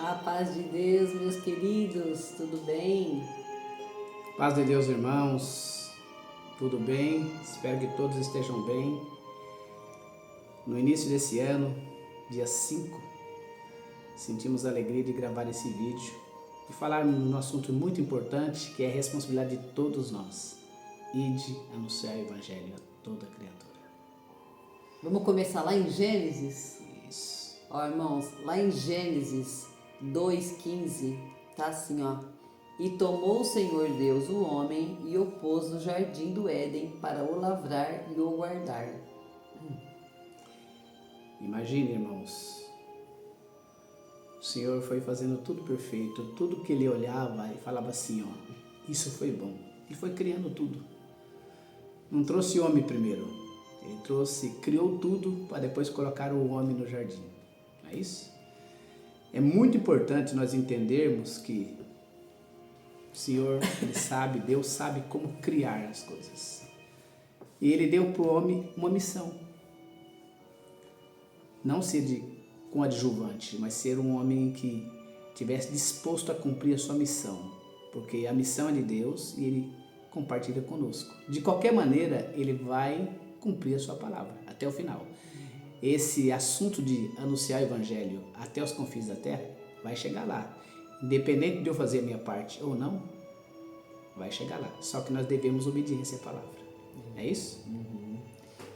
A paz de Deus, meus queridos, tudo bem? Paz de Deus, irmãos, tudo bem? Espero que todos estejam bem. No início desse ano, dia 5, sentimos a alegria de gravar esse vídeo e falar num assunto muito importante que é a responsabilidade de todos nós. Ide anunciar o Evangelho a toda criatura. Vamos começar lá em Gênesis? Isso. Ó, irmãos, lá em Gênesis 2:15, tá assim, ó. E tomou o Senhor Deus o homem e o pôs no jardim do Éden para o lavrar e o guardar. Imagine, irmãos, o Senhor foi fazendo tudo perfeito, tudo que ele olhava e falava assim, ó, isso foi bom. Ele foi criando tudo. Não trouxe homem primeiro, ele criou tudo para depois colocar o homem no jardim. É isso? É muito importante nós entendermos que o Senhor, Ele sabe, Deus sabe como criar as coisas. E Ele deu para o homem uma missão. Não ser coadjuvante, mas ser um homem que estivesse disposto a cumprir a sua missão. Porque a missão é de Deus e Ele compartilha conosco. De qualquer maneira, Ele vai cumprir a sua palavra até o final. Esse assunto de anunciar o Evangelho até os confins da terra vai chegar lá. Independente de eu fazer a minha parte ou não, vai chegar lá. Só que nós devemos obediência à palavra. É isso?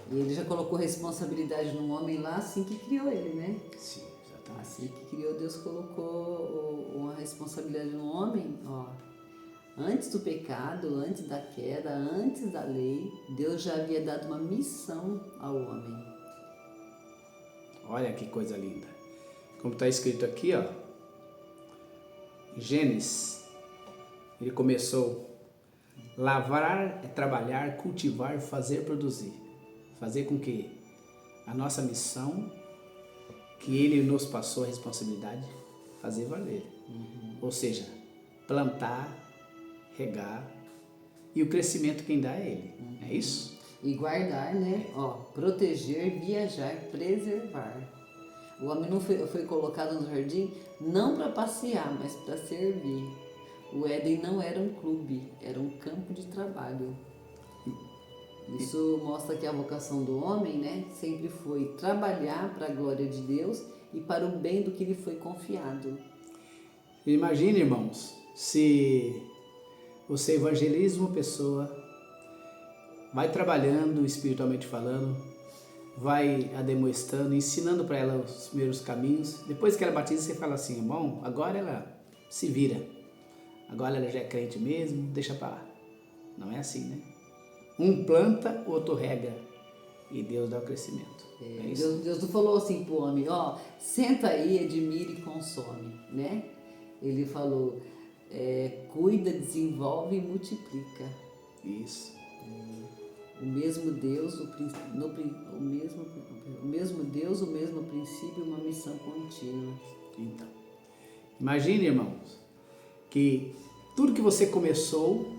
E ele já colocou responsabilidade no homem lá assim que criou ele, né? Sim, exatamente. Assim que criou, Deus colocou uma responsabilidade no homem, ó. Antes do pecado, antes da queda, antes da lei, Deus já havia dado uma missão ao homem. Olha que coisa linda. Como está escrito aqui, ó, em Gênesis, ele começou lavrar é trabalhar, cultivar, fazer, produzir. Fazer com que a nossa missão, que ele nos passou a responsabilidade, fazer valer. Ou seja, plantar, regar e o crescimento quem dá é ele. É isso? E guardar, né? Ó, proteger, viajar, preservar. O homem não foi colocado no jardim não para passear, mas para servir. O Éden não era um clube, era um campo de trabalho. Isso mostra que a vocação do homem, né, sempre foi trabalhar para a glória de Deus e para o bem do que lhe foi confiado. Imagine, irmãos, se você evangeliza uma pessoa, vai trabalhando espiritualmente falando, vai ademoestando, ensinando para ela os primeiros caminhos. Depois que ela batiza, você fala assim, bom, agora ela se vira. Agora ela já é crente mesmo, deixa para lá. Não é assim, né? Um planta, o outro rega. E Deus dá o crescimento. É isso? Deus não falou assim pro homem, ó, senta aí, admira e consome, né? Ele falou, cuida, desenvolve e multiplica. Isso. O mesmo Deus, o mesmo Deus, o mesmo princípio, uma missão contínua. Então, imagine, irmãos, que tudo que você começou,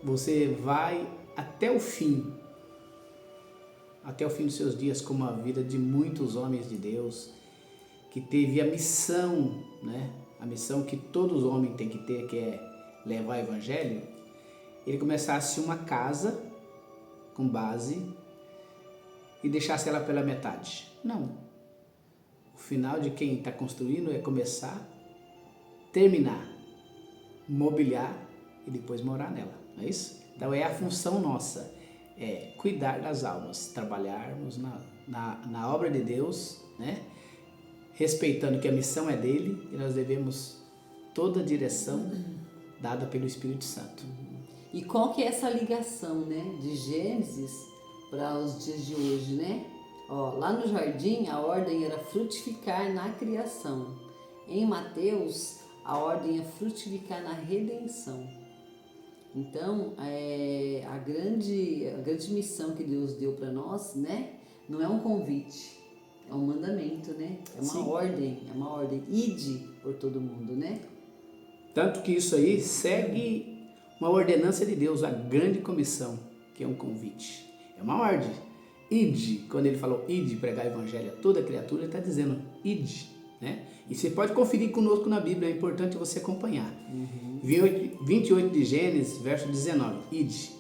você vai até o fim dos seus dias, como a vida de muitos homens de Deus, que teve a missão, né? A missão que todos os homens têm que ter, que é levar o Evangelho. Ele começasse uma casa com base e deixasse ela pela metade. Não. O final de quem está construindo é começar, terminar, mobiliar e depois morar nela. Não é isso? Então é a função nossa, é cuidar das almas, trabalharmos na obra de Deus, né? Respeitando que a missão é dele e nós devemos toda a direção dada pelo Espírito Santo. E qual que é essa ligação, né, de Gênesis para os dias de hoje, né? Ó, lá no jardim a ordem era frutificar na criação. Em Mateus a ordem é frutificar na redenção. Então a grande missão que Deus deu para nós, né, não é um convite, é um mandamento, né? É uma ordem. Ide por todo mundo, né? Tanto que isso aí segue uma ordenança de Deus, a grande comissão, que é um convite. É uma ordem. Ide, quando ele falou ide pregar o evangelho a toda criatura, ele está dizendo ide, né? E você pode conferir conosco na Bíblia, é importante você acompanhar. 28 de Gênesis, verso 19. Ide,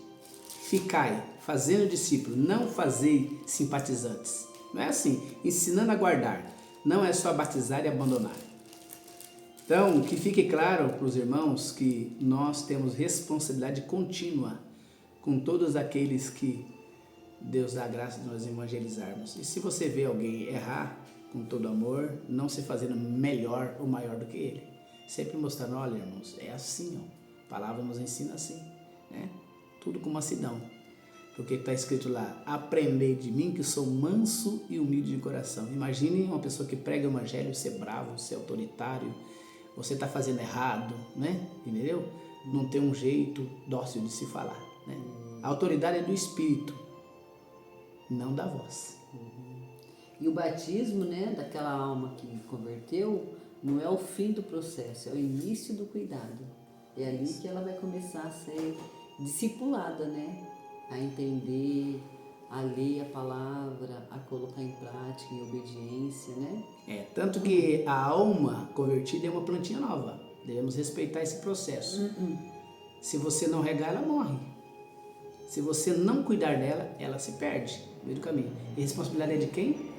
ficai, fazendo discípulos, não fazei simpatizantes. Não é assim, ensinando a guardar. Não é só batizar e abandonar. Então, que fique claro para os irmãos que nós temos responsabilidade contínua com todos aqueles que Deus dá a graça de nós evangelizarmos. E se você vê alguém errar, com todo amor, não se fazendo melhor ou maior do que ele. Sempre mostrando, olha irmãos, é assim, ó. A palavra nos ensina assim, né? Tudo com mansidão. Porque está escrito lá, aprendei de mim que sou manso e humilde de coração. Imagine uma pessoa que prega o evangelho, ser bravo, ser autoritário, você está fazendo errado, né? Entendeu? Não tem um jeito dócil de se falar, né? A autoridade é do Espírito, não da voz. E o batismo, né, daquela alma que converteu, não é o fim do processo, é o início do cuidado. É ali que ela vai começar a ser discipulada, né? A entender, a ler a palavra, a colocar em prática, em obediência, né? Tanto que a alma convertida é uma plantinha nova. Devemos respeitar esse processo. Se você não regar, ela morre. Se você não cuidar dela, ela se perde no meio do caminho. E a responsabilidade é de quem?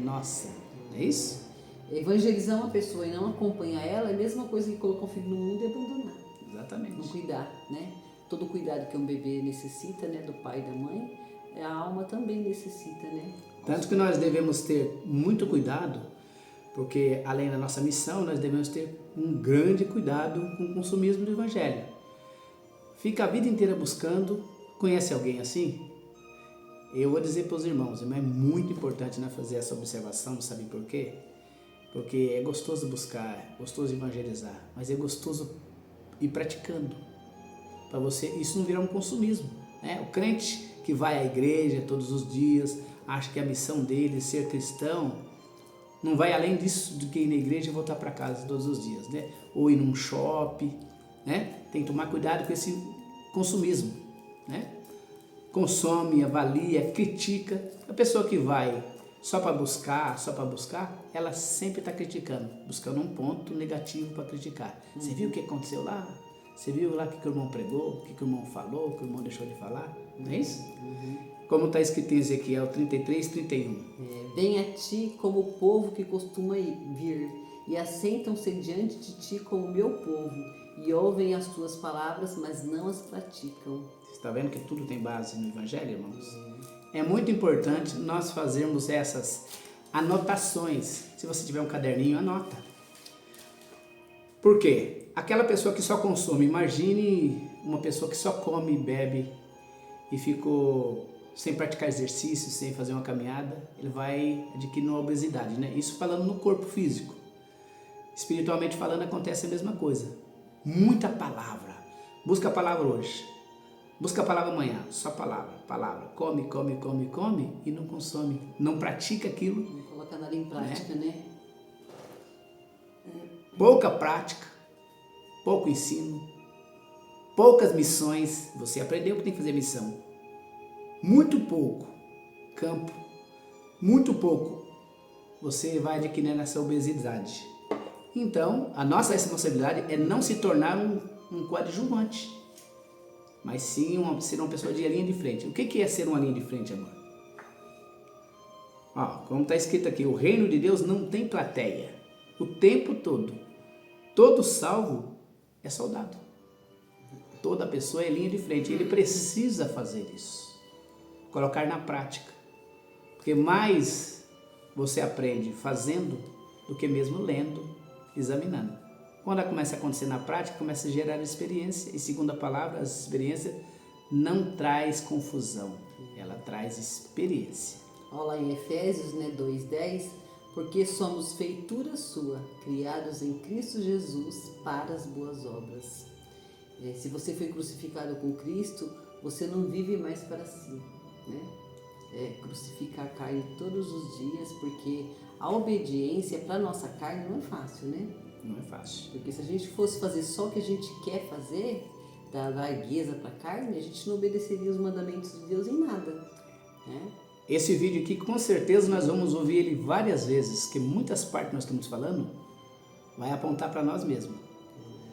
Nossa, é isso? Evangelizar uma pessoa e não acompanhar ela é a mesma coisa que colocar um filho no mundo e abandonar. Exatamente. Não cuidar, né? Todo o cuidado que um bebê necessita, né, do pai e da mãe, a alma também necessita, né? Tanto que nós devemos ter muito cuidado, porque além da nossa missão, nós devemos ter um grande cuidado com o consumismo do evangelho. Fica a vida inteira buscando, conhece alguém assim? Eu vou dizer para os irmãos, é muito importante nós fazer essa observação, sabe por quê? Porque é gostoso buscar, gostoso evangelizar, mas é gostoso ir praticando. Para você, isso não virar um consumismo, né? O crente que vai à igreja todos os dias, acha que a missão dele é ser cristão, não vai além disso do que ir na igreja e voltar para casa todos os dias, né? Ou ir num shopping, né? Tem que tomar cuidado com esse consumismo, né? Consome, avalia, critica. A pessoa que vai só para buscar, ela sempre está criticando, buscando um ponto negativo para criticar. Você viu o que aconteceu lá? Você viu lá o que o irmão pregou, o que o irmão falou, o que o irmão deixou de falar? Não é isso? Como está escrito em Ezequiel 33, 31. Vem a ti como o povo que costuma vir, e assentam-se diante de ti como meu povo, e ouvem as tuas palavras, mas não as praticam. Você está vendo que tudo tem base no Evangelho, irmãos? É muito importante nós fazermos essas anotações. Se você tiver um caderninho, anota. Por quê? Aquela pessoa que só consome, imagine uma pessoa que só come e bebe e ficou sem praticar exercício, sem fazer uma caminhada, ele vai adquirir uma obesidade, né? Isso falando no corpo físico. Espiritualmente falando, acontece a mesma coisa. Muita palavra. Busca a palavra hoje. Busca a palavra amanhã. Só palavra. Come e não consome. Não pratica aquilo. Não coloca nada em prática, né? Pouca prática, pouco ensino, poucas missões. Você aprendeu que tem que fazer missão. Muito pouco campo, muito pouco você vai adquirindo essa obesidade. Então, a nossa responsabilidade é não se tornar um coadjuvante, mas sim ser uma pessoa de linha de frente. O que é ser uma linha de frente, amor? Como está escrito aqui, o reino de Deus não tem plateia. O tempo todo. Todo salvo é soldado. Toda pessoa é linha de frente. Ele precisa fazer isso. Colocar na prática. Porque mais você aprende fazendo do que mesmo lendo, examinando. Quando começa a acontecer na prática, começa a gerar experiência. E segundo a palavra, a experiência não traz confusão. Ela traz experiência. Olha lá em Efésios 2:10, porque somos feitura sua, criados em Cristo Jesus para as boas obras. Se você foi crucificado com Cristo, você não vive mais para si, né? Crucificar a carne todos os dias, porque a obediência para a nossa carne não é fácil, né? Não é fácil. Porque se a gente fosse fazer só o que a gente quer fazer, da largueza para a carne, a gente não obedeceria os mandamentos de Deus em nada, né? Esse vídeo aqui, com certeza, nós vamos ouvir ele várias vezes, que muitas partes que nós estamos falando vai apontar para nós mesmos.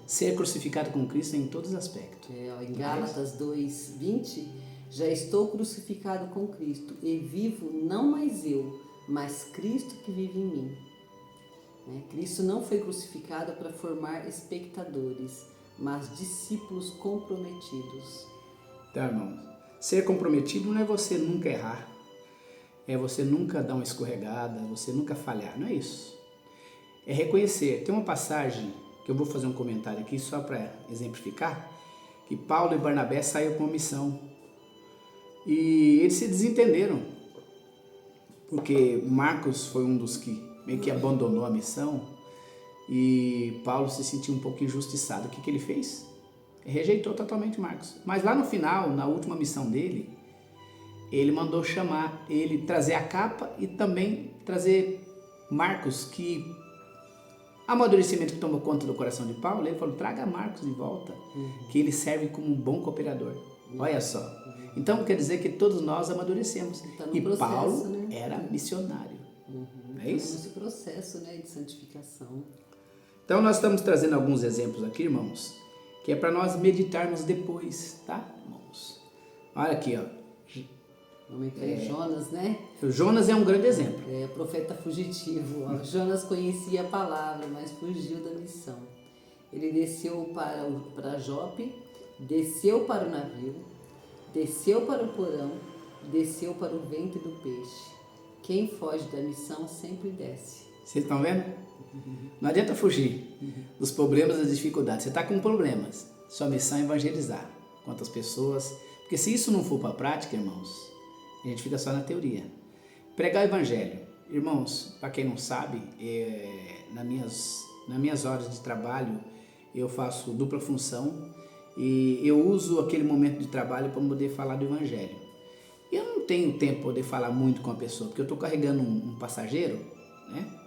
Ser crucificado com Cristo em todos os aspectos. Em Gálatas 2:20, já estou crucificado com Cristo e vivo não mais eu, mas Cristo que vive em mim. Cristo não foi crucificado para formar espectadores, mas discípulos comprometidos. Então, irmãos, ser comprometido não é você nunca errar, é você nunca dar uma escorregada, você nunca falhar, não é isso. É reconhecer. Tem uma passagem que eu vou fazer um comentário aqui só para exemplificar, que Paulo e Barnabé saíram com uma missão e eles se desentenderam, porque Marcos foi um dos que meio que abandonou a missão e Paulo se sentiu um pouco injustiçado. O que ele fez? Rejeitou totalmente Marcos. Mas lá no final, na última missão dele, ele mandou chamar ele, trazer a capa e também trazer Marcos, que amadurecimento que tomou conta do coração de Paulo. Ele falou, traga Marcos de volta, que ele serve como um bom cooperador. Olha só. Então quer dizer que todos nós amadurecemos. Tá e processo, Paulo era missionário. É isso? Nesse processo, de santificação. Então nós estamos trazendo alguns exemplos aqui, irmãos, que é para nós meditarmos depois, tá, irmãos? Olha aqui, ó. Jonas, né? O Jonas é um grande exemplo. Profeta fugitivo. Jonas conhecia a palavra, mas fugiu da missão. Ele desceu para Jope, desceu para o navio, desceu para o porão, desceu para o ventre do peixe. Quem foge da missão sempre desce. Vocês estão vendo? Não adianta fugir dos problemas e das dificuldades. Você está com problemas. Sua missão é evangelizar. Quantas pessoas... Porque se isso não for para a prática, irmãos, a gente fica só na teoria. Pregar o evangelho. Irmãos, para quem não sabe, nas minhas horas de trabalho, eu faço dupla função e eu uso aquele momento de trabalho para poder falar do evangelho. Eu não tenho tempo para poder falar muito com a pessoa, porque eu estou carregando um passageiro, né?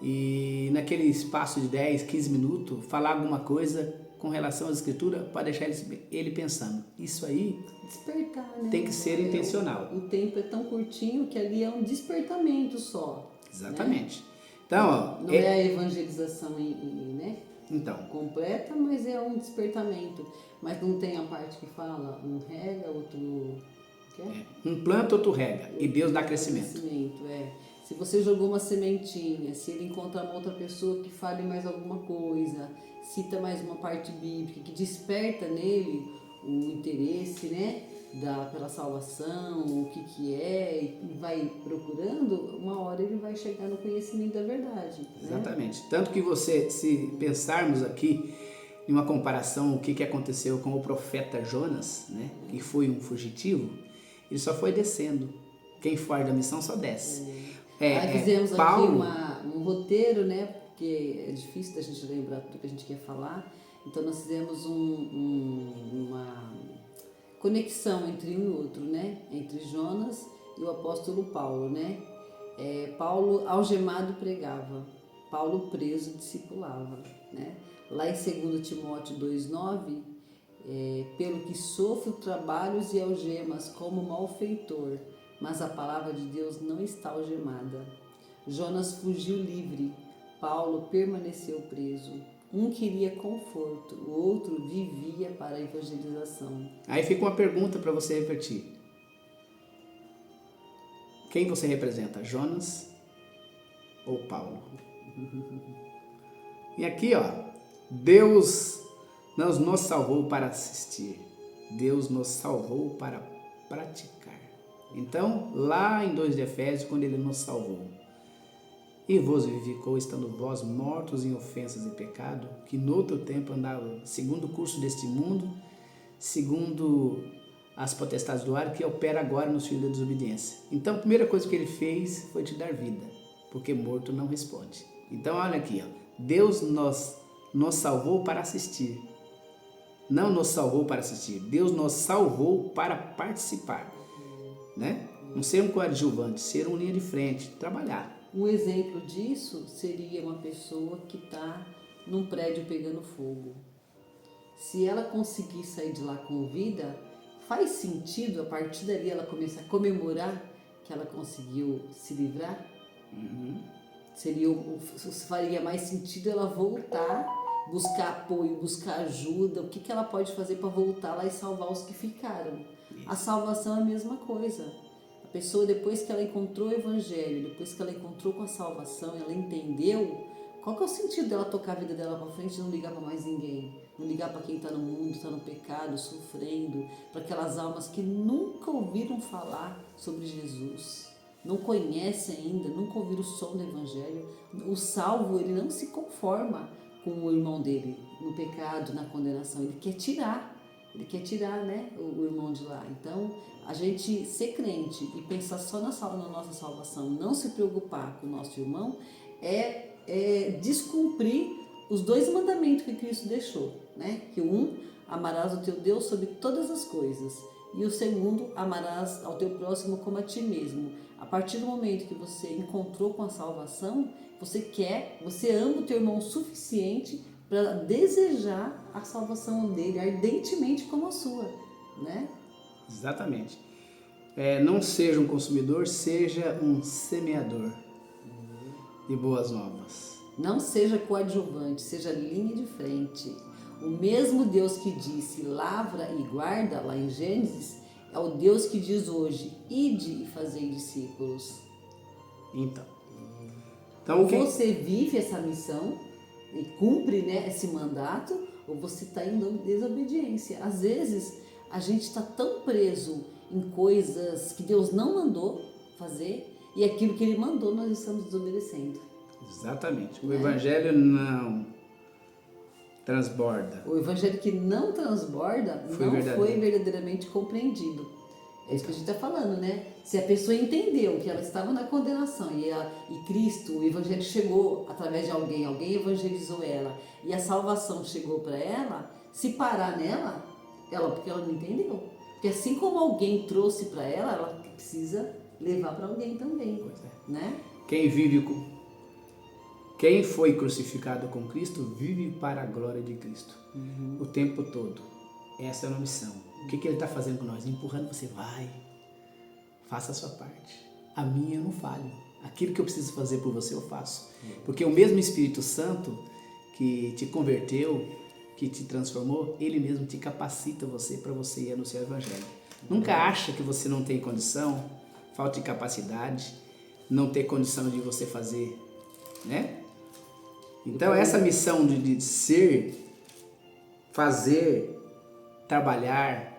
E naquele espaço de 10, 15 minutos, falar alguma coisa com relação às escrituras para deixar ele pensando. Isso aí despertar, né? Tem que ser intencional. O tempo é tão curtinho que ali é um despertamento só. Exatamente. Né? Então, ó, não é a evangelização né? Então, completa, mas é um despertamento. Mas não tem a parte que fala, um rega, outro... Um planta, outro rega. E Deus dá crescimento. Se você jogou uma sementinha, se ele encontrar uma outra pessoa que fale mais alguma coisa, cita mais uma parte bíblica, que desperta nele o interesse, né? Pela salvação, o que é, e vai procurando, uma hora ele vai chegar no conhecimento da verdade. Exatamente. Tanto que se pensarmos aqui em uma comparação, o que aconteceu com o profeta Jonas, né? Que foi um fugitivo, ele só foi descendo. Quem foge da missão só desce. Fizemos Paulo... aqui um roteiro, né? Porque é difícil da gente lembrar tudo que a gente quer falar. Então nós fizemos uma conexão entre um e outro, né? Entre Jonas e o apóstolo Paulo, né? Paulo algemado pregava, Paulo preso discipulava, né? Lá em 2 Timóteo 2,9, pelo que sofro trabalhos e algemas como malfeitor, mas a palavra de Deus não está algemada. Jonas fugiu livre, Paulo permaneceu preso. Um queria conforto, o outro vivia para a evangelização. Aí fica uma pergunta para você repetir. Quem você representa, Jonas ou Paulo? E aqui, ó, Deus não nos salvou para assistir, Deus nos salvou para praticar. Então, lá em 2 de Efésios, quando ele nos salvou, e vos vivificou, estando vós mortos em ofensas e pecado, que no outro tempo andava segundo o curso deste mundo, segundo as potestades do ar, que opera agora nos filhos da desobediência. Então, a primeira coisa que ele fez foi te dar vida, porque morto não responde. Então, olha aqui, ó, Deus nos salvou para assistir. Não nos salvou para assistir, Deus nos salvou para participar. Né? Não ser um coadjuvante, ser uma linha de frente, trabalhar. Um exemplo disso seria uma pessoa que está num prédio pegando fogo. Se ela conseguir sair de lá com vida, faz sentido a partir dali ela começar a comemorar que ela conseguiu se livrar? Uhum. Faria mais sentido ela voltar, buscar apoio, buscar ajuda, o que ela pode fazer para voltar lá e salvar os que ficaram. Isso. A salvação é a mesma coisa. A pessoa, depois que ela encontrou o Evangelho, depois que ela encontrou com a salvação, ela entendeu, qual que é o sentido dela tocar a vida dela para frente e não ligar para mais ninguém? Não ligar para quem está no mundo, está no pecado, sofrendo, para aquelas almas que nunca ouviram falar sobre Jesus. Não conhece ainda, nunca ouviram o som do Evangelho. O salvo, ele não se conforma com o irmão dele no pecado, na condenação. Ele quer tirar, né, o irmão de lá. Então, a gente ser crente e pensar só na nossa salvação, não se preocupar com o nosso irmão, é descumprir os 2 mandamentos que Cristo deixou, né? Que amarás o teu Deus sobre todas as coisas. E o segundo, amarás ao teu próximo como a ti mesmo. A partir do momento que você encontrou com a salvação, você ama o teu irmão o suficiente para desejar a salvação dele ardentemente como a sua, né? Exatamente. Não seja um consumidor, seja um semeador de boas novas. Não seja coadjuvante, seja linha de frente. O mesmo Deus que disse lavra e guarda lá em Gênesis é o Deus que diz hoje, ide e fazei discípulos. Então ou você vive essa missão e cumpre, né, esse mandato, ou você está em desobediência. Às vezes a gente está tão preso em coisas que Deus não mandou fazer e aquilo que Ele mandou nós estamos desobedecendo. Exatamente. O Evangelho não transborda. O Evangelho que não transborda foi verdadeiramente compreendido. É isso que a gente está falando, né? Se a pessoa entendeu que ela estava na condenação e Cristo, o Evangelho chegou através de alguém evangelizou ela e a salvação chegou para ela, se parar nela, porque ela não entendeu. Porque assim como alguém trouxe para ela precisa levar para alguém também, né? Quem foi crucificado com Cristo vive para a glória de Cristo o tempo todo. Essa é a missão. O que Ele está fazendo com nós? Empurrando você, vai, faça a sua parte. A minha eu não falho. Aquilo que eu preciso fazer por você eu faço. Porque o mesmo Espírito Santo que te converteu, que te transformou, Ele mesmo te capacita para você ir anunciar o Evangelho. Nunca acha que você não tem condição, falta de capacidade, não ter condição de você fazer, né? Então essa missão de ser, fazer, trabalhar,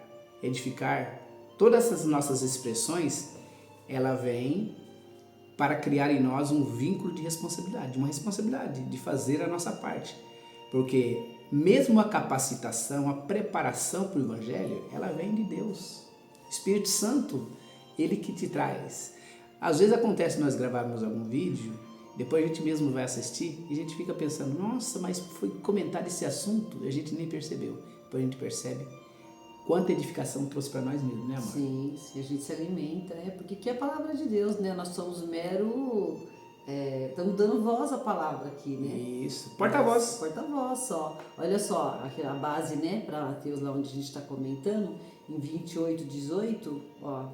edificar, todas essas nossas expressões, ela vem para criar em nós um vínculo de responsabilidade, uma responsabilidade de fazer a nossa parte. Porque mesmo a capacitação, a preparação para o Evangelho, ela vem de Deus. Espírito Santo, Ele que te traz. Às vezes acontece nós gravarmos algum vídeo, depois a gente mesmo vai assistir e a gente fica pensando, nossa, mas foi comentado esse assunto, a gente nem percebeu. Depois a gente percebe quanta edificação trouxe para nós mesmos, né, amor? Sim, a gente se alimenta, porque aqui é a palavra de Deus, né? Nós somos estamos dando voz à palavra aqui, né? Isso, porta-voz. Porta-voz só. Olha só, a base, né, para Mateus, lá onde a gente está comentando, em 28:18, ó.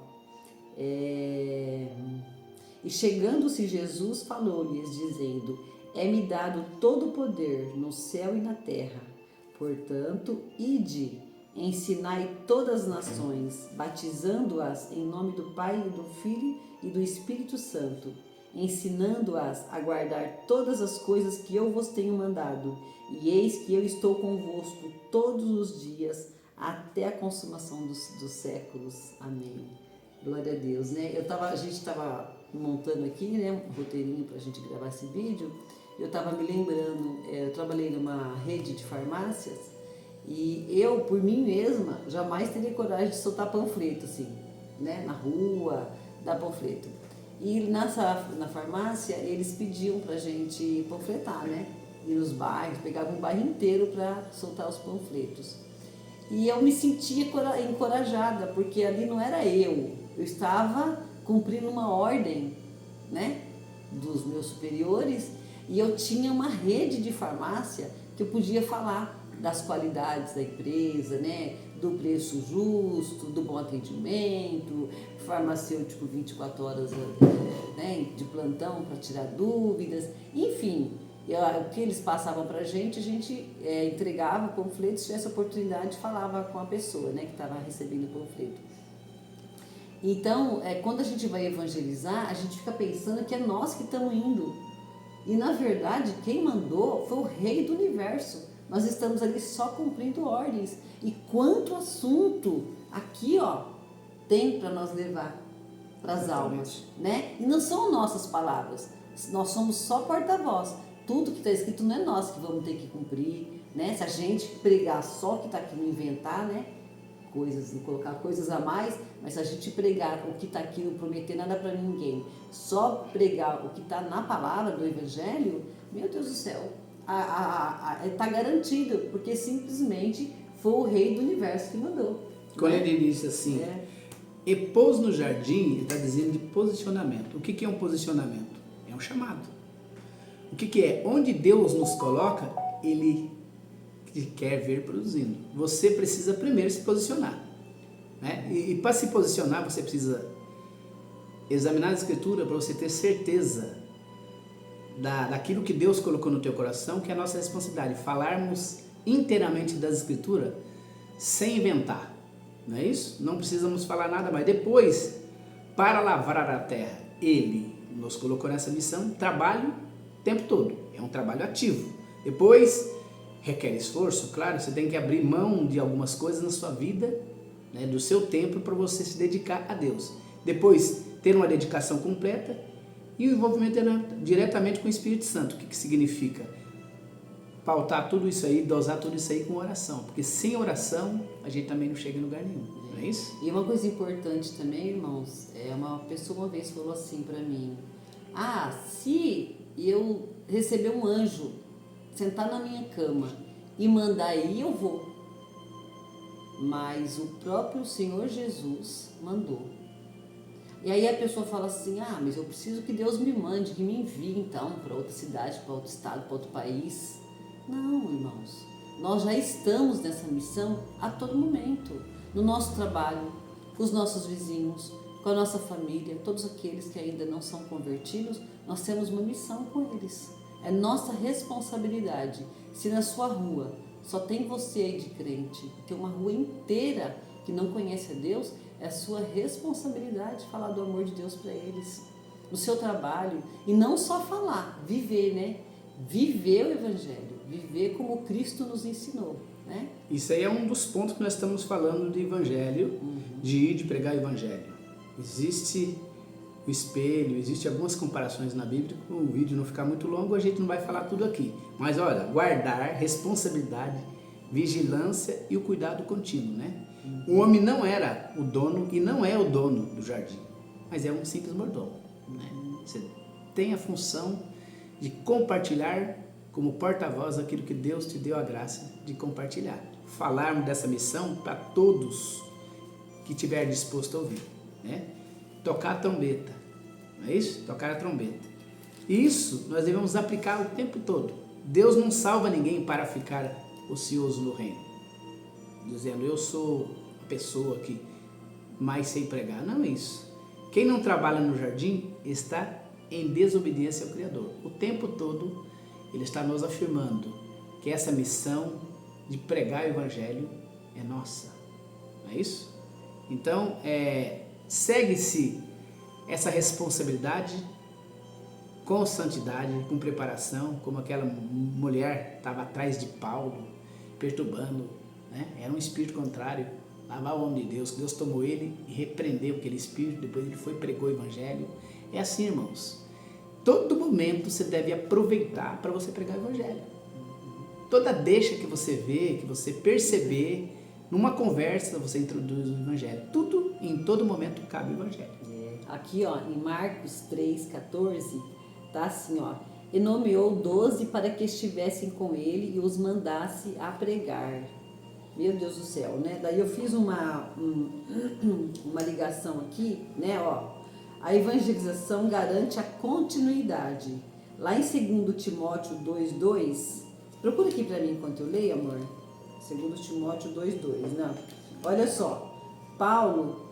E chegando-se Jesus, falou-lhes, dizendo, é-me dado todo o poder no céu e na terra. Portanto, ide, ensinai todas as nações, batizando-as em nome do Pai e do Filho e do Espírito Santo, ensinando-as a guardar todas as coisas que eu vos tenho mandado. E eis que eu estou convosco todos os dias, até a consumação dos séculos. Amém. Glória a Deus, né? A gente estava montando aqui, né, um roteirinho para a gente gravar esse vídeo. Eu estava me lembrando, eu trabalhei numa rede de farmácias e eu, por mim mesma, jamais teria coragem de soltar panfleto, assim, né, na rua, dar panfleto. E na farmácia, eles pediam pra gente panfletar, né, ir nos bairros, pegavam um bairro inteiro para soltar os panfletos. E eu me sentia encorajada, porque ali não era eu estava cumprindo uma ordem, né, dos meus superiores, e eu tinha uma rede de farmácia que eu podia falar das qualidades da empresa, né, do preço justo, do bom atendimento, farmacêutico 24 horas né, de plantão para tirar dúvidas, enfim, o que eles passavam para a gente entregava o panfleto, se tivesse oportunidade falava com a pessoa, né, que estava recebendo o panfleto. Então, quando a gente vai evangelizar, a gente fica pensando que é nós que estamos indo. E, na verdade, quem mandou foi o Rei do Universo. Nós estamos ali só cumprindo ordens. E quanto assunto aqui, ó, tem para nós levar para as almas, né? E não são nossas palavras. Nós somos só porta-voz. Tudo que está escrito não é nós que vamos ter que cumprir, né? Se a gente pregar só o que está aqui, não inventar, né? Coisas, não colocar coisas a mais, mas se a gente pregar o que está aqui, não prometer nada para ninguém, só pregar o que está na palavra do Evangelho, meu Deus do céu, está garantido, porque simplesmente foi o Rei do Universo que mandou. Quando ele disse assim, e pôs no jardim, ele está dizendo de posicionamento. O que é um posicionamento? É um chamado. O que é? Onde Deus nos coloca, Ele quer ver produzindo. Você precisa primeiro se posicionar, né? E para se posicionar, você precisa examinar a Escritura para você ter certeza daquilo que Deus colocou no teu coração, que é a nossa responsabilidade, falarmos inteiramente das Escrituras sem inventar, não é isso? Não precisamos falar nada mais. Depois, para lavrar a terra, Ele nos colocou nessa missão, trabalho o tempo todo, é um trabalho ativo. Depois, requer esforço, claro, você tem que abrir mão de algumas coisas na sua vida, né, do seu tempo, para você se dedicar a Deus. Depois, ter uma dedicação completa e o envolvimento diretamente com o Espírito Santo. O que significa? Pautar tudo isso aí, dosar tudo isso aí com oração, porque sem oração a gente também não chega em lugar nenhum, não é isso? E uma coisa importante também, irmãos, uma pessoa uma vez falou assim para mim, se eu receber um anjo, sentar na minha cama e mandar ir, eu vou. Mas o próprio Senhor Jesus mandou. E aí a pessoa fala assim, mas eu preciso que Deus me mande, que me envie então para outra cidade, para outro estado, para outro país. Não, irmãos, nós já estamos nessa missão a todo momento, no nosso trabalho, com os nossos vizinhos, com a nossa família, todos aqueles que ainda não são convertidos, nós temos uma missão com eles. É nossa responsabilidade. Se na sua rua só tem você aí de crente, tem uma rua inteira que não conhece a Deus, é a sua responsabilidade falar do amor de Deus para eles. No seu trabalho, e não só falar, viver, né? Viver o Evangelho, viver como Cristo nos ensinou, né? Isso aí é um dos pontos que nós estamos falando de Evangelho, de pregar o Evangelho. Existe o espelho, existem algumas comparações na Bíblia, para o vídeo não ficar muito longo, a gente não vai falar tudo aqui. Mas olha, guardar, responsabilidade, vigilância e o cuidado contínuo, né? O homem não era o dono e não é o dono do jardim, mas é um simples mordomo, né? Você tem a função de compartilhar como porta-voz aquilo que Deus te deu a graça de compartilhar. Falarmos dessa missão para todos que estiver disposto a ouvir, né? Tocar a trombeta, não é isso? Tocar a trombeta. Isso nós devemos aplicar o tempo todo. Deus não salva ninguém para ficar ocioso no reino, dizendo eu sou a pessoa que mais sei pregar. Não é isso. Quem não trabalha no jardim está em desobediência ao Criador. O tempo todo Ele está nos afirmando que essa missão de pregar o Evangelho é nossa. Não é isso? Então, segue-se essa responsabilidade com santidade, com preparação, como aquela mulher estava atrás de Paulo, perturbando, né? Era um espírito contrário, lavar o homem de Deus, que Deus tomou ele e repreendeu aquele espírito, depois ele foi e pregou o Evangelho. É assim, irmãos, todo momento você deve aproveitar para você pregar o Evangelho. Toda deixa que você vê, que você perceber, numa conversa você introduz o Evangelho. Tudo, em todo momento, cabe o Evangelho. Aqui, em Marcos 3,14, tá assim, e nomeou 12 para que estivessem com ele e os mandasse a pregar. Meu Deus do céu, né? Daí eu fiz uma ligação aqui, né? A evangelização garante a continuidade. Lá em 2 Timóteo 2,2, procura aqui para mim enquanto eu leio, amor. 2 Timóteo 2,2, não. Olha só, Paulo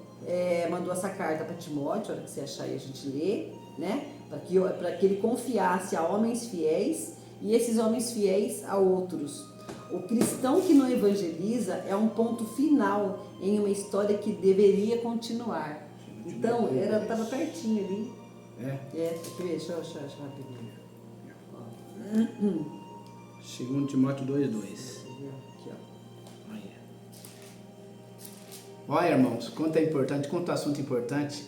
mandou essa carta para Timóteo, a hora que você achar aí a gente lê, né? Para que ele confiasse a homens fiéis e esses homens fiéis a outros. O cristão que não evangeliza é um ponto final em uma história que deveria continuar. Então, estava pertinho ali. Deixa eu achar rapidinho. 2 Timóteo 2:2. Aqui, ó. Olha, irmãos, quanto é importante, quanto assunto importante,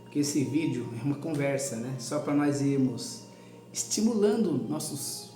porque esse vídeo é uma conversa, né? Só para nós irmos estimulando nosso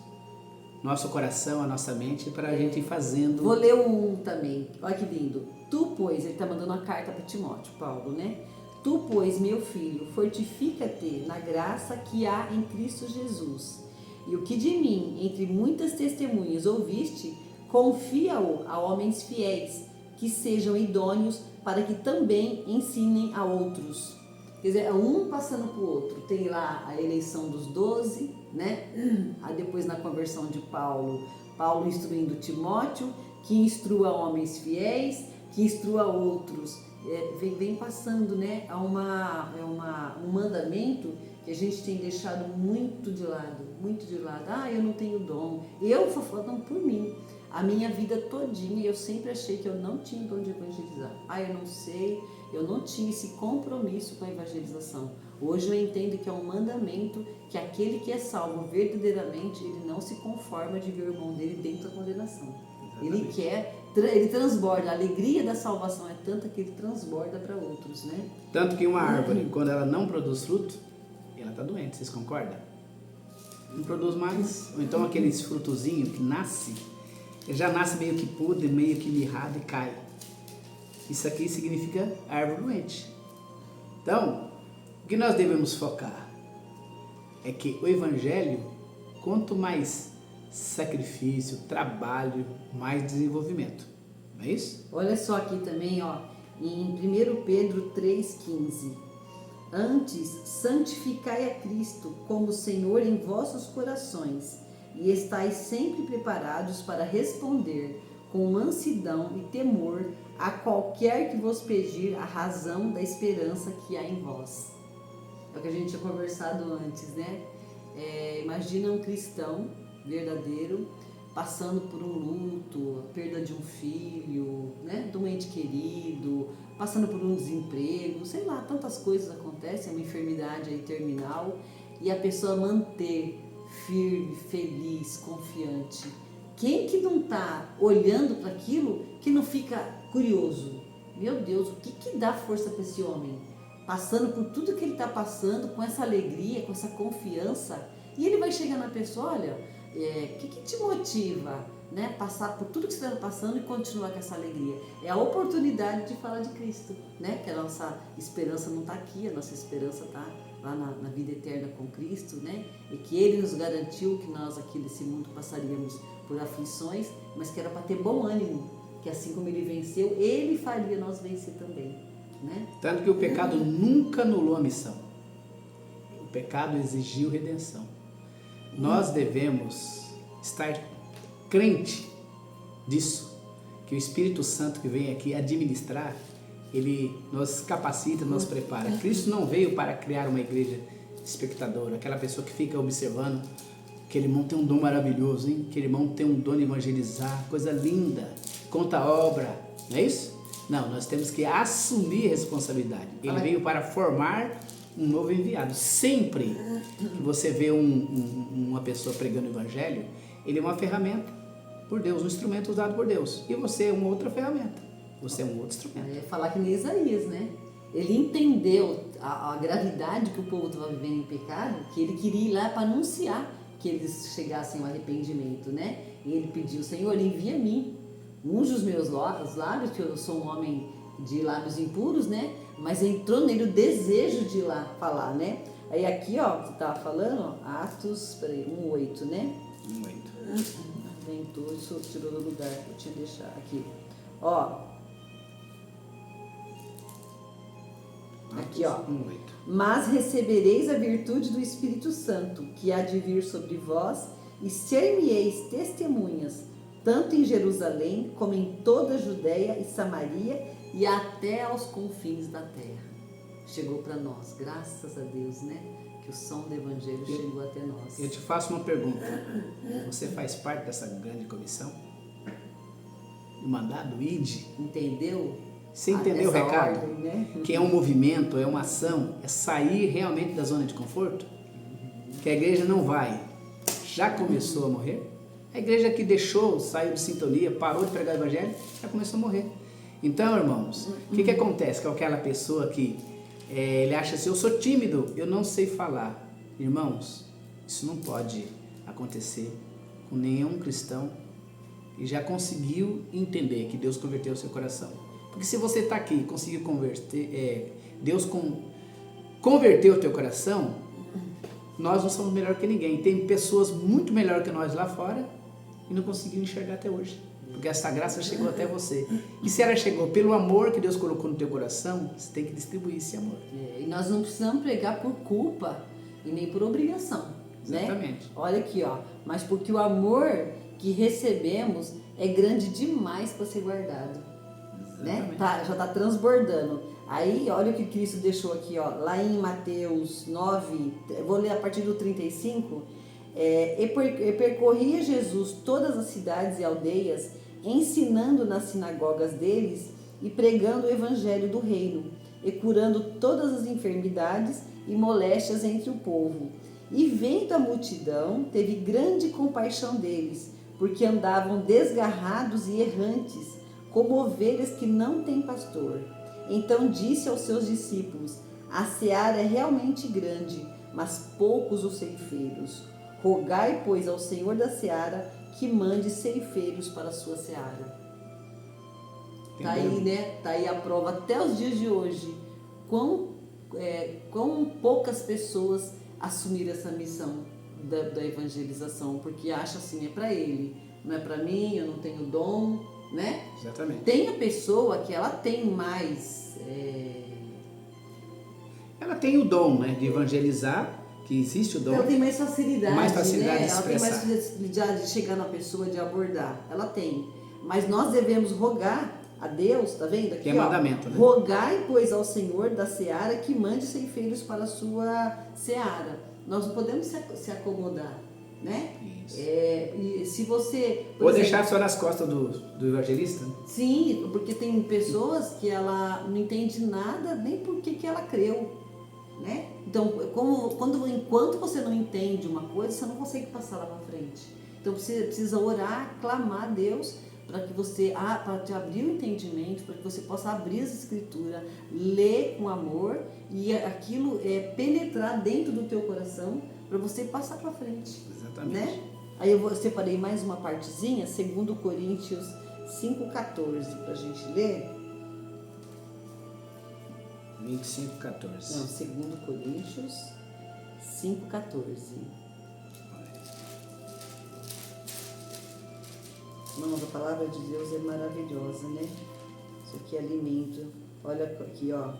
coração, a nossa mente, para a gente ir fazendo. Vou ler um também. Olha que lindo. Tu, pois, ele está mandando uma carta para Timóteo, Paulo, né? Tu, pois, meu filho, fortifica-te na graça que há em Cristo Jesus. E o que de mim, entre muitas testemunhas, ouviste, confia-o a homens fiéis, que sejam idôneos para que também ensinem a outros. Quer dizer, um passando para o outro. Tem lá a eleição dos 12, né? Aí depois na conversão de Paulo instruindo Timóteo, que instrua homens fiéis, que instrua outros. Vem passando, né? Um mandamento que a gente tem deixado muito de lado, muito de lado. Eu não tenho dom. Eu vou falando por mim. A minha vida todinha eu sempre achei que eu não tinha dom de evangelizar. Eu não sei, eu não tinha esse compromisso com a evangelização. Hoje eu entendo que é um mandamento que aquele que é salvo verdadeiramente, ele não se conforma de ver o irmão dele dentro da condenação. Exatamente. Ele transborda, a alegria da salvação é tanta que ele transborda para outros, né? Tanto que uma árvore, quando ela não produz fruto, ela está doente, vocês concordam? Não produz mais. Ou então aqueles frutozinhos que nasce, ele já nasce meio que podre, meio que mirrado e cai. Isso aqui significa árvore doente. Então, o que nós devemos focar é que o evangelho, quanto mais sacrifício, trabalho, mais desenvolvimento. Não é isso? Olha só aqui também, ó, em 1 Pedro 3,15. Antes, santificai a Cristo como Senhor em vossos corações, e estais sempre preparados para responder com mansidão e temor a qualquer que vos pedir a razão da esperança que há em vós. É o que a gente tinha conversado antes, né? Imagina um cristão verdadeiro passando por um luto, a perda de um filho, né? De um ente querido, passando por um desemprego, sei lá, tantas coisas acontecem, uma enfermidade aí terminal, e a pessoa manter firme, feliz, confiante. Quem que não está olhando para aquilo que não fica curioso? Meu Deus, o que dá força para esse homem? Passando por tudo que ele está passando, com essa alegria, com essa confiança, e ele vai chegar na pessoa, olha, o que te motiva, né? Passar por tudo que você está passando e continuar com essa alegria. É a oportunidade de falar de Cristo, né? Que a nossa esperança não está aqui, a nossa esperança está lá na vida eterna com Cristo, né? E que Ele nos garantiu que nós aqui nesse mundo passaríamos por aflições, mas que era para ter bom ânimo, que assim como Ele venceu, Ele faria nós vencer também, né? Tanto que o pecado nunca anulou a missão. O pecado exigiu redenção. Nós devemos estar crente disso, que o Espírito Santo que vem aqui administrar, ele nos capacita, nos prepara. Cristo não veio para criar uma igreja espectadora, aquela pessoa que fica observando. Aquele irmão tem um dom maravilhoso, hein? Aquele irmão tem um dom de evangelizar, coisa linda, conta a obra, não é isso? Não, nós temos que assumir a responsabilidade. Ele veio para formar um novo enviado. Sempre que você vê uma pessoa pregando o evangelho, ele é uma ferramenta por Deus, um instrumento usado por Deus. E você é uma outra ferramenta. Você é um outro instrumento. Falar que nem Isaías, né? Ele entendeu a gravidade que o povo estava vivendo em pecado, que ele queria ir lá para anunciar que eles chegassem ao arrependimento, né? E ele pediu, Senhor, envia a mim, unge os meus lábios, que eu sou um homem de lábios impuros, né? Mas entrou nele o desejo de ir lá falar, né? Aí aqui, ó, você estava falando, ó, Atos, 1:8, né? 1:8. Inventou, isso tirou do lugar que eu tinha deixado aqui. Ó. Aqui, ó. 1:8. Mas recebereis a virtude do Espírito Santo, que há de vir sobre vós, e ser-me-eis testemunhas, tanto em Jerusalém como em toda a Judéia e Samaria e até aos confins da terra. Chegou para nós, graças a Deus, né? Que o som do Evangelho chegou até nós. Eu te faço uma pergunta. Você faz parte dessa grande comissão? O mandado, ide? Entendeu? Você entendeu o recado? Ordem, né? Que é um movimento, é uma ação, é sair realmente da zona de conforto? Que a igreja não vai, já começou a morrer? A igreja que deixou, saiu de sintonia, parou de pregar o evangelho, já começou a morrer. Então, irmãos, o que acontece com aquela pessoa que ele acha assim, eu sou tímido, eu não sei falar. Irmãos, isso não pode acontecer com nenhum cristão que já conseguiu entender que Deus converteu o seu coração. Porque se você está aqui e conseguiu converter, Deus converteu o teu coração, nós não somos melhor que ninguém. Tem pessoas muito melhor que nós lá fora e não conseguiram enxergar até hoje. Porque essa graça chegou até você. E se ela chegou pelo amor que Deus colocou no teu coração, você tem que distribuir esse amor. E nós não precisamos pregar por culpa e nem por obrigação. Exatamente. Né? Olha aqui, ó. Mas porque o amor que recebemos é grande demais para ser guardado. Né? Já está transbordando. Aí, olha o que Cristo deixou aqui, ó, lá em Mateus 9, eu vou ler a partir do 35. E percorria Jesus todas as cidades e aldeias, ensinando nas sinagogas deles e pregando o evangelho do reino, e curando todas as enfermidades e moléstias entre o povo. E vendo a multidão, teve grande compaixão deles, porque andavam desgarrados e errantes, como ovelhas que não têm pastor. Então disse aos seus discípulos: a seara é realmente grande, mas poucos os ceifeiros. Rogai, pois, ao Senhor da seara que mande ceifeiros para a sua seara. Está aí, né? Está aí a prova até os dias de hoje. Quão poucas pessoas assumiram essa missão da evangelização, porque acha assim, é para ele, não é para mim, eu não tenho dom, né? Exatamente. Tem a pessoa que ela tem mais... Ela tem o dom, né, de evangelizar, que existe o dom. Ela tem mais facilidade, né? de expressar. Ela tem mais expressar. facilidade de chegar na pessoa, de abordar. Ela tem. Mas nós devemos rogar a Deus, tá vendo aqui? Que é mandamento, né? Rogai, pois, ao Senhor da seara que mande ceifeiros para a sua seara. Nós não podemos se acomodar, né? Isso. E se você... Ou deixar só nas costas do evangelista? Sim, porque tem pessoas que ela não entende nada nem por que ela creu, né? Então, enquanto você não entende uma coisa, você não consegue passar lá para frente. Então, você precisa orar, clamar a Deus para que você, para te abrir o entendimento, para que você possa abrir as escrituras, ler com amor e aquilo penetrar dentro do teu coração para você passar para frente. Exatamente. Né? Aí eu separei mais uma partezinha, 2 Coríntios 5,14, para a gente ler. 25:14. Não, 2 Coríntios 5,14. Irmãos, a palavra de Deus é maravilhosa, né? Isso aqui é alimento. Olha aqui, ó.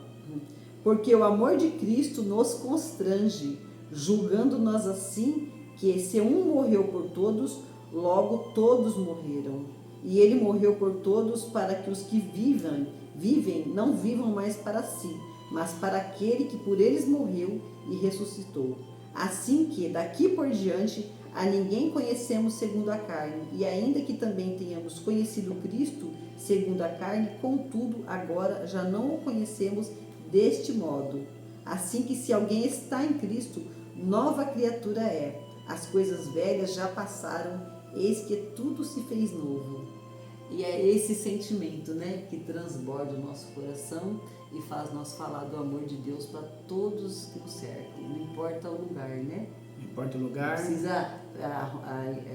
Porque o amor de Cristo nos constrange, julgando nós assim, que se um morreu por todos, logo todos morreram. E ele morreu por todos para que os que vivem não vivam mais para si, mas para aquele que por eles morreu e ressuscitou. Assim que, daqui por diante, a ninguém conhecemos segundo a carne, e ainda que também tenhamos conhecido Cristo segundo a carne, contudo, agora já não o conhecemos deste modo. Assim que, se alguém está em Cristo, nova criatura é. As coisas velhas já passaram, eis que tudo se fez novo. E é esse sentimento, né, que transborda o nosso coração e faz nós falar do amor de Deus para todos que nos cercam, não importa o lugar, né? Não importa o lugar. Não precisa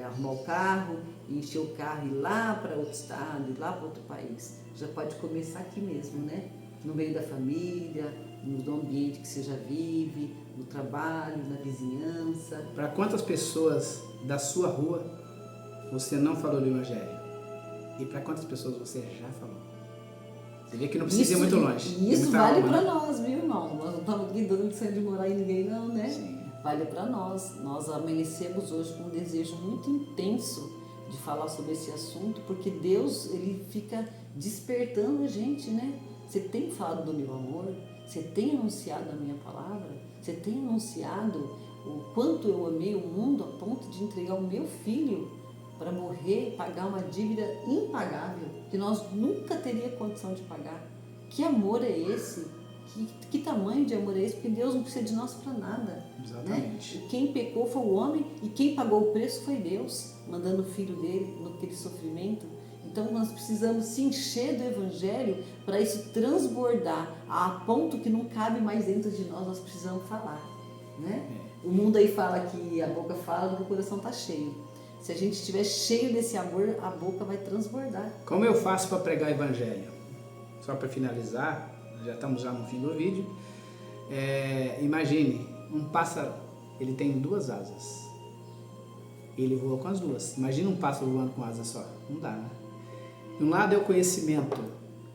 arrumar o carro, encher o carro e ir lá para outro estado, ir lá para outro país. Já pode começar aqui mesmo, né? No meio da família, no ambiente que você já vive, no trabalho, na vizinhança. Para quantas pessoas da sua rua você não falou do evangelho? E para quantas pessoas você já falou? Você vê que não precisa ir muito longe. E isso vale para né? nós, viu, irmão? Nós não estamos aqui dando lição de morar em ninguém, não, né? Sim. Vale para nós. Nós amanhecemos hoje com um desejo muito intenso de falar sobre esse assunto, porque Deus, ele fica despertando a gente, né? Você tem falado do meu amor? Você tem anunciado a minha palavra? Você tem anunciado o quanto eu amei o mundo a ponto de entregar o meu filho para morrer, pagar uma dívida impagável, que nós nunca teríamos condição de pagar? Que amor é esse? Que tamanho de amor é esse? Porque Deus não precisa de nós para nada. Exatamente. Né? E quem pecou foi o homem e quem pagou o preço foi Deus, mandando o filho dele naquele sofrimento. Então nós precisamos se encher do Evangelho para isso transbordar a ponto que não cabe mais dentro de nós, nós precisamos falar. Né? O mundo aí fala que a boca fala, mas o coração está cheio. Se a gente estiver cheio desse amor, a boca vai transbordar. Como eu faço para pregar o Evangelho? Só para finalizar, já estamos no fim do vídeo. Imagine um pássaro, ele tem 2 asas. Ele voa com as 2. Imagina um pássaro voando com asa só. Não dá, né? De um lado é o conhecimento,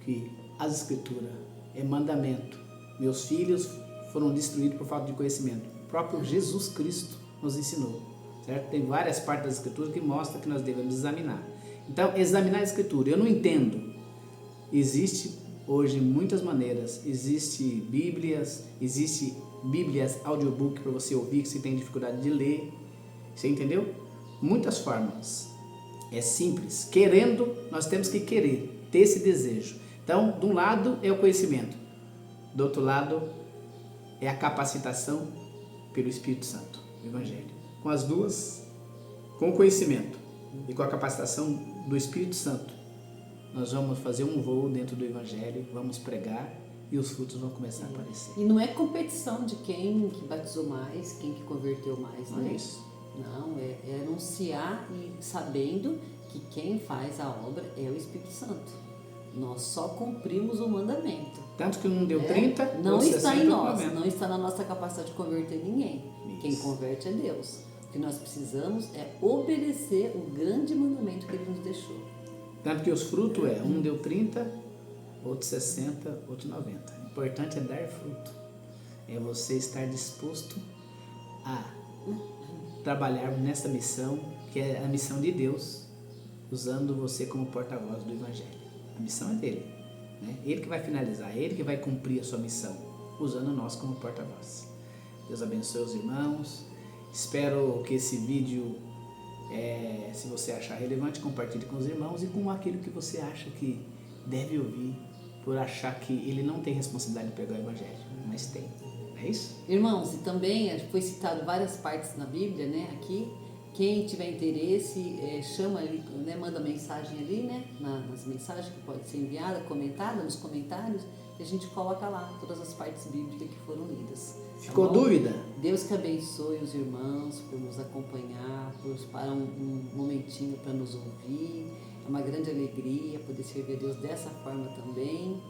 que as escrituras é mandamento. Meus filhos foram destruídos por falta de conhecimento. O próprio Jesus Cristo nos ensinou. Certo? Tem várias partes das escrituras que mostram que nós devemos examinar. Então, examinar a escritura. Eu não entendo. Existe hoje muitas maneiras. Existe bíblias audiobook para você ouvir que você tem dificuldade de ler. Você entendeu? Muitas formas. É simples. Querendo, nós temos que querer, ter esse desejo. Então, de um lado é o conhecimento. Do outro lado é a capacitação pelo Espírito Santo, o Evangelho. Com as duas, com o conhecimento e com a capacitação do Espírito Santo, nós vamos fazer um voo dentro do Evangelho, vamos pregar e os frutos vão começar a aparecer. E não é competição de quem que batizou mais, quem que converteu mais, Não né? é isso. Não, é anunciar e sabendo que quem faz a obra é o Espírito Santo. Nós só cumprimos o mandamento. Tanto que não deu 30, não deu está 60, em nós, 90. não está na nossa capacidade de converter ninguém. Isso. Quem converte é Deus. O que nós precisamos é obedecer o grande mandamento que Ele nos deixou. Tanto que os frutos um deu 30, outro 60, outro 90. O importante é dar fruto. É você estar disposto a trabalhar nessa missão, que é a missão de Deus, usando você como porta-voz do Evangelho. A missão é dele, né? Ele que vai finalizar, ele que vai cumprir a sua missão, usando nós como porta-voz. Deus abençoe os irmãos. Espero que esse vídeo, se você achar relevante, compartilhe com os irmãos e com aquilo que você acha que deve ouvir, por achar que ele não tem responsabilidade de pregar o Evangelho, mas tem. É isso? Irmãos, e também foi citado várias partes na Bíblia, né? Aqui, quem tiver interesse, chama ali, né? Manda mensagem ali, né? Nas mensagens que pode ser enviada, comentada nos comentários, e a gente coloca lá todas as partes bíblicas que foram lidas. Ficou dúvida? Deus que abençoe os irmãos por nos acompanhar, por parar um momentinho para nos ouvir. É uma grande alegria poder servir a Deus dessa forma também.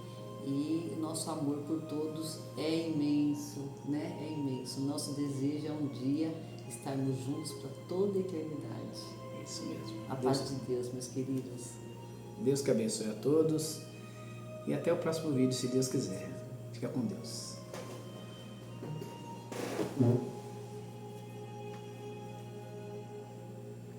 E nosso amor por todos é imenso, né? É imenso. Nosso desejo é um dia estarmos juntos para toda a eternidade. É isso mesmo. A paz de Deus, meus queridos. Deus que abençoe a todos. E até o próximo vídeo, se Deus quiser. Fica com Deus.